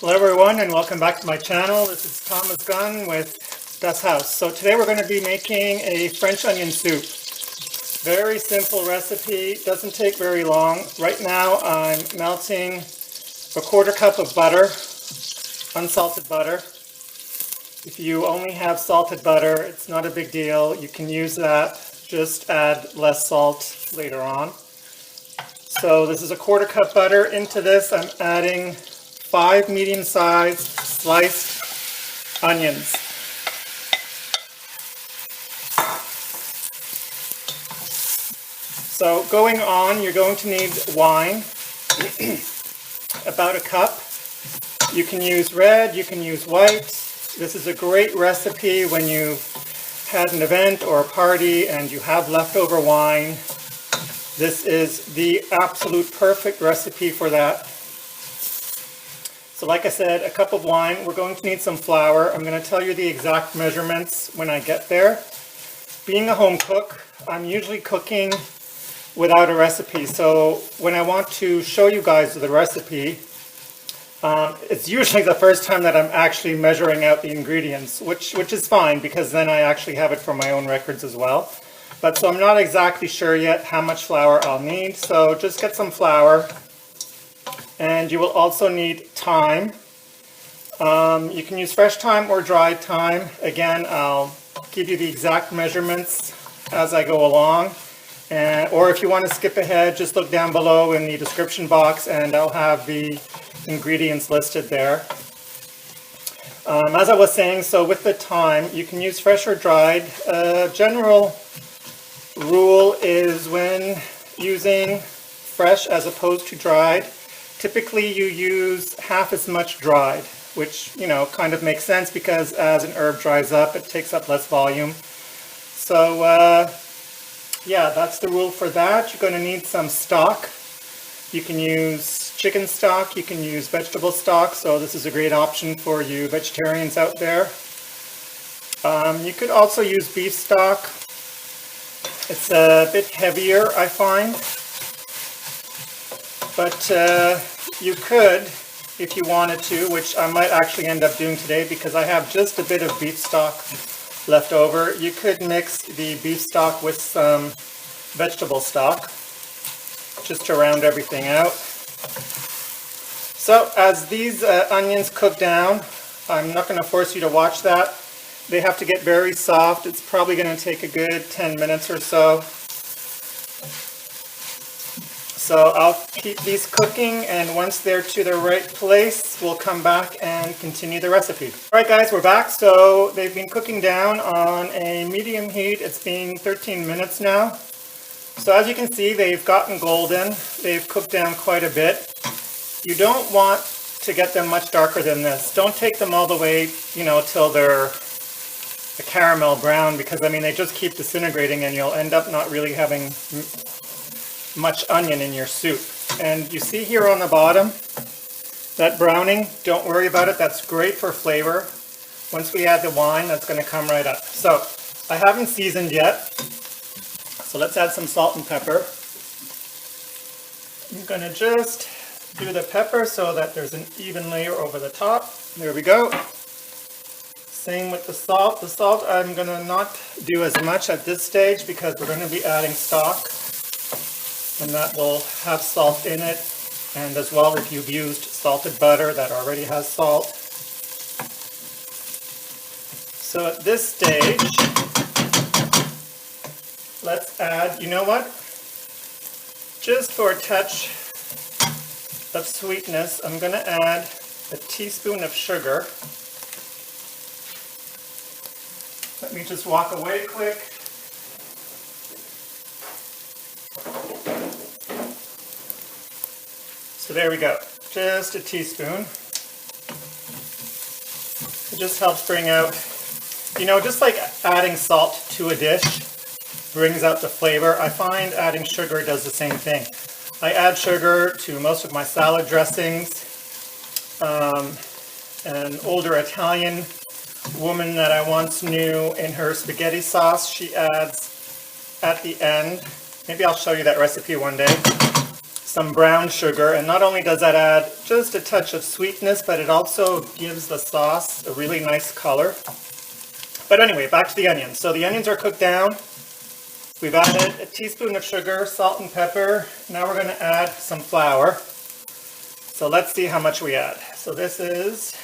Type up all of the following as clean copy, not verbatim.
Hello everyone and welcome back to my channel. This is Thomas Gunn with Das House. So today we're going to be making a French onion soup. Very simple recipe, doesn't take very long. Right now I'm melting a quarter cup of butter, unsalted butter. If you only have salted butter, it's not a big deal. You can use that, just add less salt later on. So this is a quarter cup butter. Into this I'm adding 5 medium-sized sliced onions. So going on, you're going to need wine, about a cup. You can use red, you can use white. This is a great recipe when you've had an event or a party and you have leftover wine. This is the absolute perfect recipe for that. So like I said, a cup of wine. We're going to need some flour. I'm going to tell you the exact measurements when I get there. Being a home cook, I'm usually cooking without a recipe. So when I want to show you guys the recipe, it's usually the first time that I'm actually measuring out the ingredients, which is fine because then I actually have it for my own records as well. But so I'm not exactly sure yet how much flour I'll need. So just get some flour. And you will also need thyme. You can use fresh thyme or dried thyme. Again, I'll give you the exact measurements as I go along. Or if you want to skip ahead, just look down below in the description box and I'll have the ingredients listed there. As I was saying, so with the thyme, you can use fresh or dried. General rule is when using fresh as opposed to dried, typically you use half as much dried, which, kind of makes sense because as an herb dries up, it takes up less volume. So, yeah, that's the rule for that. You're going to need some stock. You can use chicken stock, you can use vegetable stock, so this is a great option for you vegetarians out there. You could also use beef stock. It's a bit heavier, I find. But you could, if you wanted to, which I might actually end up doing today because I have just a bit of beef stock left over. You could mix the beef stock with some vegetable stock just to round everything out. So as these onions cook down, I'm not going to force you to watch that. They have to get very soft. It's probably going to take a good 10 minutes or so. So I'll keep these cooking, and once they're to the right place, we'll come back and continue the recipe. All right guys, we're back. So they've been cooking down on a medium heat. It's been 13 minutes now. So as you can see, they've gotten golden. They've cooked down quite a bit. You don't want to get them much darker than this. Don't take them all the way, till they're a caramel brown, because they just keep disintegrating and you'll end up not really having much onion in your soup. And you see here on the bottom, that browning, don't worry about it, that's great for flavor. Once we add the wine, that's going to come right up. So I haven't seasoned yet, so let's add some salt and pepper. I'm going to just do the pepper so that there's an even layer over the top. There we go. Same with the salt. The salt I'm going to not do as much at this stage because we're going to be adding stock. And that will have salt in it, and as well if you've used salted butter that already has salt. So at this stage, let's add, just for a touch of sweetness, I'm going to add a teaspoon of sugar. Let me just walk away quick. So there we go, just a teaspoon. It just helps bring out, just like adding salt to a dish brings out the flavor. I find adding sugar does the same thing. I add sugar to most of my salad dressings. An older Italian woman that I once knew, in her spaghetti sauce, she adds at the end, maybe I'll show you that recipe one day. some brown sugar, and not only does that add just a touch of sweetness, but it also gives the sauce a really nice color. But anyway, back to the onions. So the onions are cooked down. We've added a teaspoon of sugar, salt and pepper. Now we're going to add some flour. So let's see how much we add. So this is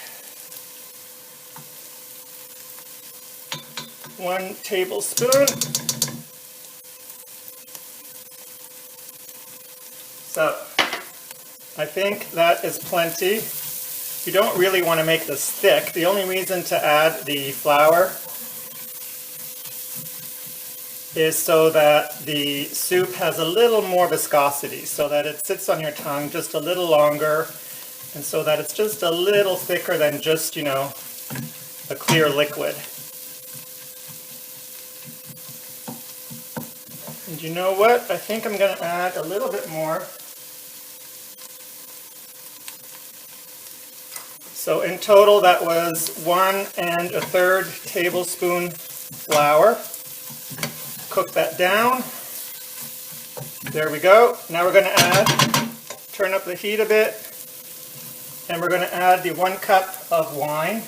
1 tablespoon. So I think that is plenty. You don't really want to make this thick. The only reason to add the flour is so that the soup has a little more viscosity, so that it sits on your tongue just a little longer, and so that it's just a little thicker than just, you know, a clear liquid. And you know what? I think I'm going to add a little bit more. So in total, that was 1 1/3 tablespoon flour. Cook that down. There we go. Now we're going to turn up the heat a bit, and we're going to add the 1 cup of wine.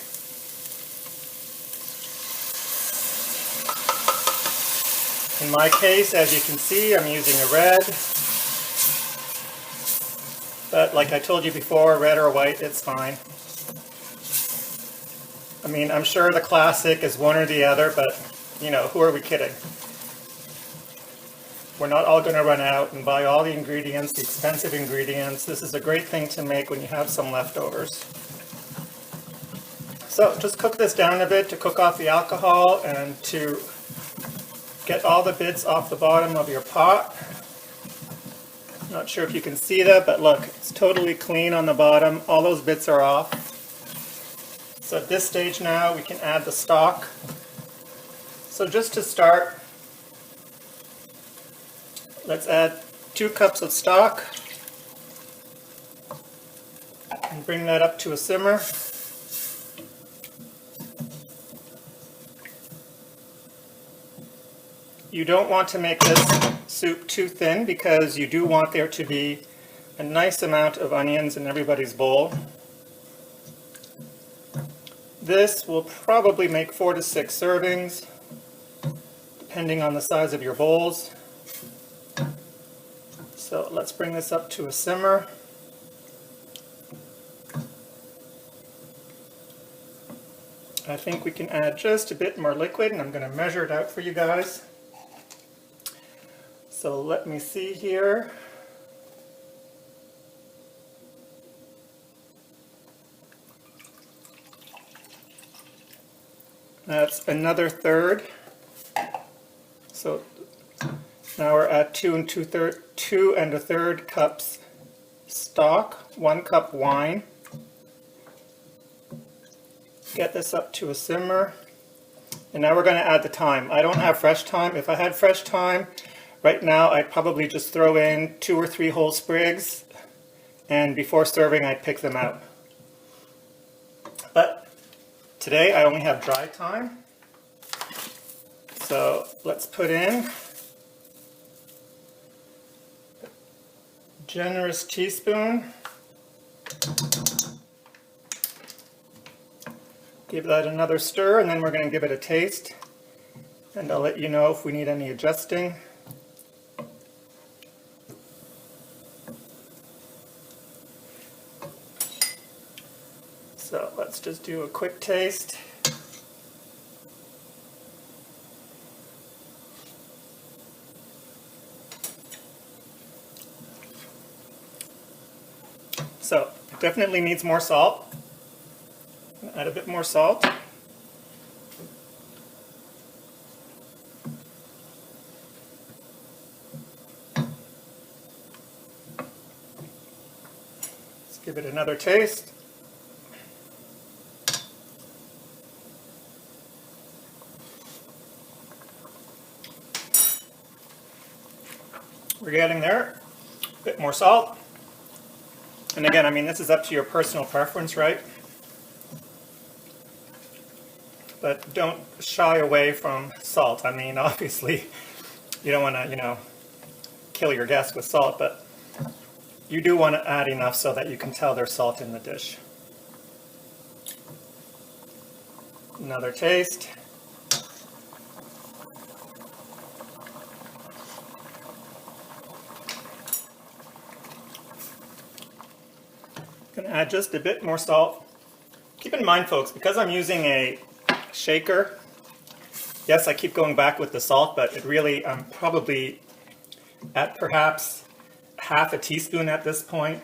In my case, as you can see, I'm using a red. But like I told you before, red or white, it's fine. I mean, I'm sure the classic is one or the other, but, you know, who are we kidding? We're not all going to run out and buy all the ingredients, the expensive ingredients. This is a great thing to make when you have some leftovers. So just cook this down a bit to cook off the alcohol and to get all the bits off the bottom of your pot. Not sure if you can see that, but look, it's totally clean on the bottom. All those bits are off. So at this stage now, we can add the stock. So just to start, let's add 2 cups of stock and bring that up to a simmer. You don't want to make this soup too thin because you do want there to be a nice amount of onions in everybody's bowl. This will probably make 4 to 6 servings, depending on the size of your bowls. So let's bring this up to a simmer. I think we can add just a bit more liquid, and I'm going to measure it out for you guys. So let me see here. That's another third. So now we're at 2 1/3 cups stock, 1 cup wine. Get this up to a simmer. And now we're going to add the thyme. I don't have fresh thyme. If I had fresh thyme, right now I'd probably just throw in 2 or 3 whole sprigs, and before serving I'd pick them out. But today I only have dry thyme. So let's put in a generous teaspoon. Give that another stir, and then we're going to give it a taste. And I'll let you know if we need any adjusting. So let's just do a quick taste. So it definitely needs more salt. Add a bit more salt. Let's give it another taste. We're getting there. A bit more salt. And again, I mean, this is up to your personal preference, right? But don't shy away from salt. I mean, obviously, you don't want to, kill your guests with salt, but You do want to add enough so that you can tell there's salt in the dish. Another taste. Gonna add just a bit more salt. Keep in mind, folks, because I'm using a shaker, yes, I keep going back with the salt, but it really, I'm probably at perhaps half a teaspoon at this point.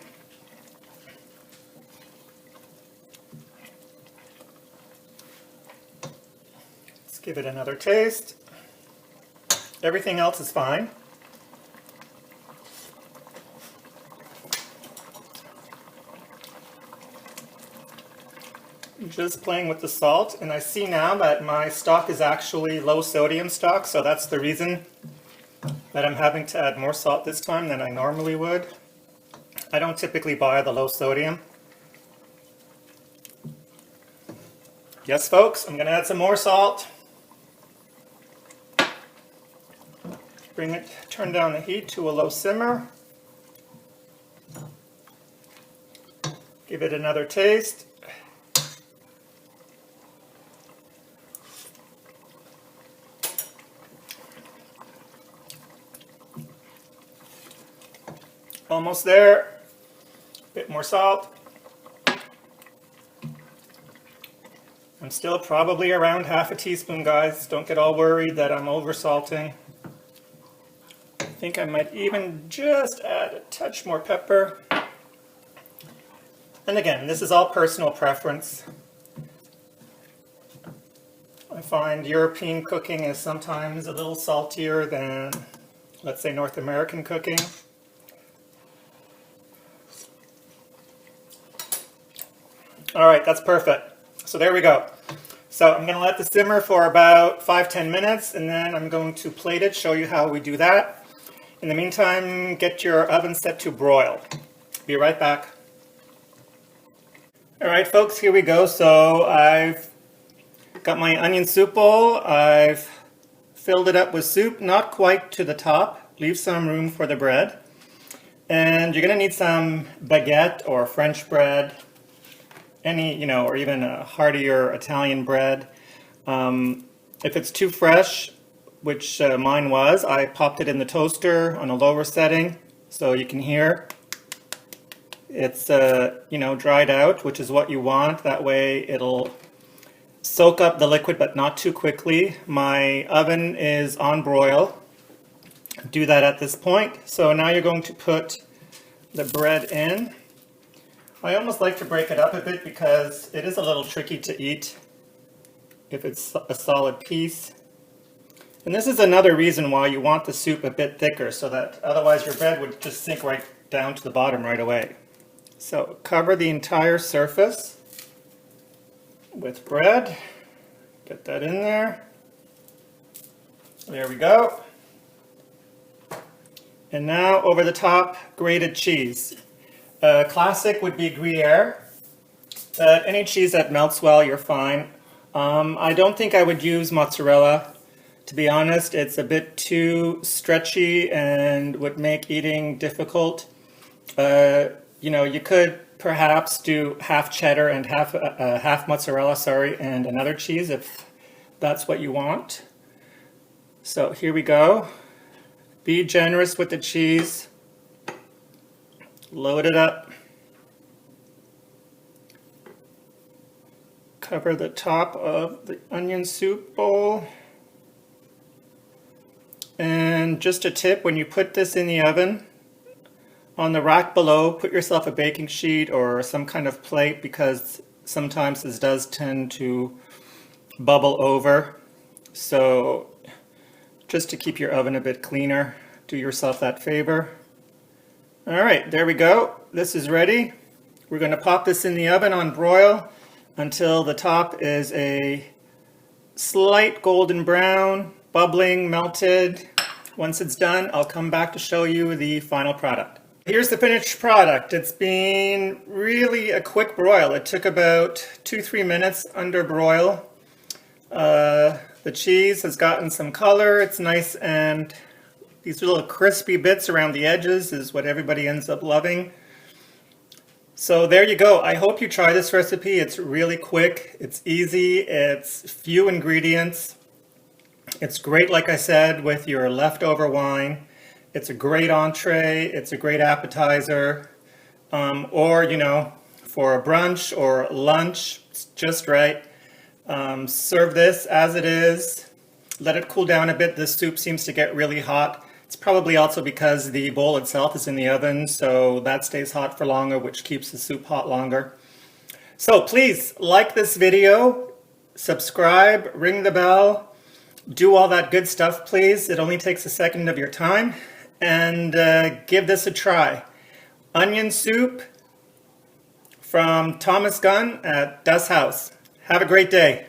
Let's give it another taste. Everything else is fine. I'm just playing with the salt, and I see now that my stock is actually low sodium stock, so that's the reason that I'm having to add more salt this time than I normally would. I don't typically buy the low sodium. Yes, folks, I'm going to add some more salt. Turn down the heat to a low simmer. Give it another taste. Almost there. Bit more salt. I'm still probably around half a teaspoon, guys. Don't get all worried that I'm over salting. I think I might even just add a touch more pepper. And again, this is all personal preference. I find European cooking is sometimes a little saltier than, let's say, North American cooking. All right, that's perfect. So there we go. So I'm going to let this simmer for about 5-10 minutes, and then I'm going to plate it, show you how we do that. In the meantime, get your oven set to broil. Be right back. All right, folks, here we go. So I've got my onion soup bowl. I've filled it up with soup, not quite to the top. Leave some room for the bread. And you're going to need some baguette or French bread. Any, or even a heartier Italian bread. If it's too fresh, which mine was, I popped it in the toaster on a lower setting, so you can hear it's, dried out, which is what you want. That way it'll soak up the liquid, but not too quickly. My oven is on broil. Do that at this point. So now you're going to put the bread in. I almost like to break it up a bit because it is a little tricky to eat if it's a solid piece. And this is another reason why you want the soup a bit thicker, so that otherwise your bread would just sink right down to the bottom right away. So cover the entire surface with bread. Get that in there. There we go. And now over the top, grated cheese. Classic would be Gruyere, but any cheese that melts well, you're fine. I don't think I would use mozzarella. To be honest, it's a bit too stretchy and would make eating difficult. You could perhaps do half cheddar and half mozzarella, and another cheese if that's what you want. So here we go. Be generous with the cheese. Load it up. Cover the top of the onion soup bowl. And just a tip, when you put this in the oven, on the rack below, put yourself a baking sheet or some kind of plate, because sometimes this does tend to bubble over. So just to keep your oven a bit cleaner, do yourself that favor. All right, there we go. This is ready. We're going to pop this in the oven on broil until the top is a slight golden brown, bubbling, melted. Once it's done, I'll come back to show you the final product. Here's the finished product. It's been really a quick broil. It took about 2-3 minutes under broil. The cheese has gotten some color. It's nice and These little crispy bits around the edges is what everybody ends up loving. So there you go. I hope you try this recipe. It's really quick, it's easy, it's few ingredients. It's great, like I said, with your leftover wine. It's a great entree, it's a great appetizer, or, you know, for a brunch or lunch, it's just right. Serve this as it is. Let it cool down a bit. This soup seems to get really hot. It's probably also because the bowl itself is in the oven, so that stays hot for longer, which keeps the soup hot longer. So please like this video, subscribe, ring the bell, do all that good stuff, please. It only takes a second of your time, and give this a try. Onion soup from Thomas Gunn at Das House. Have a great day.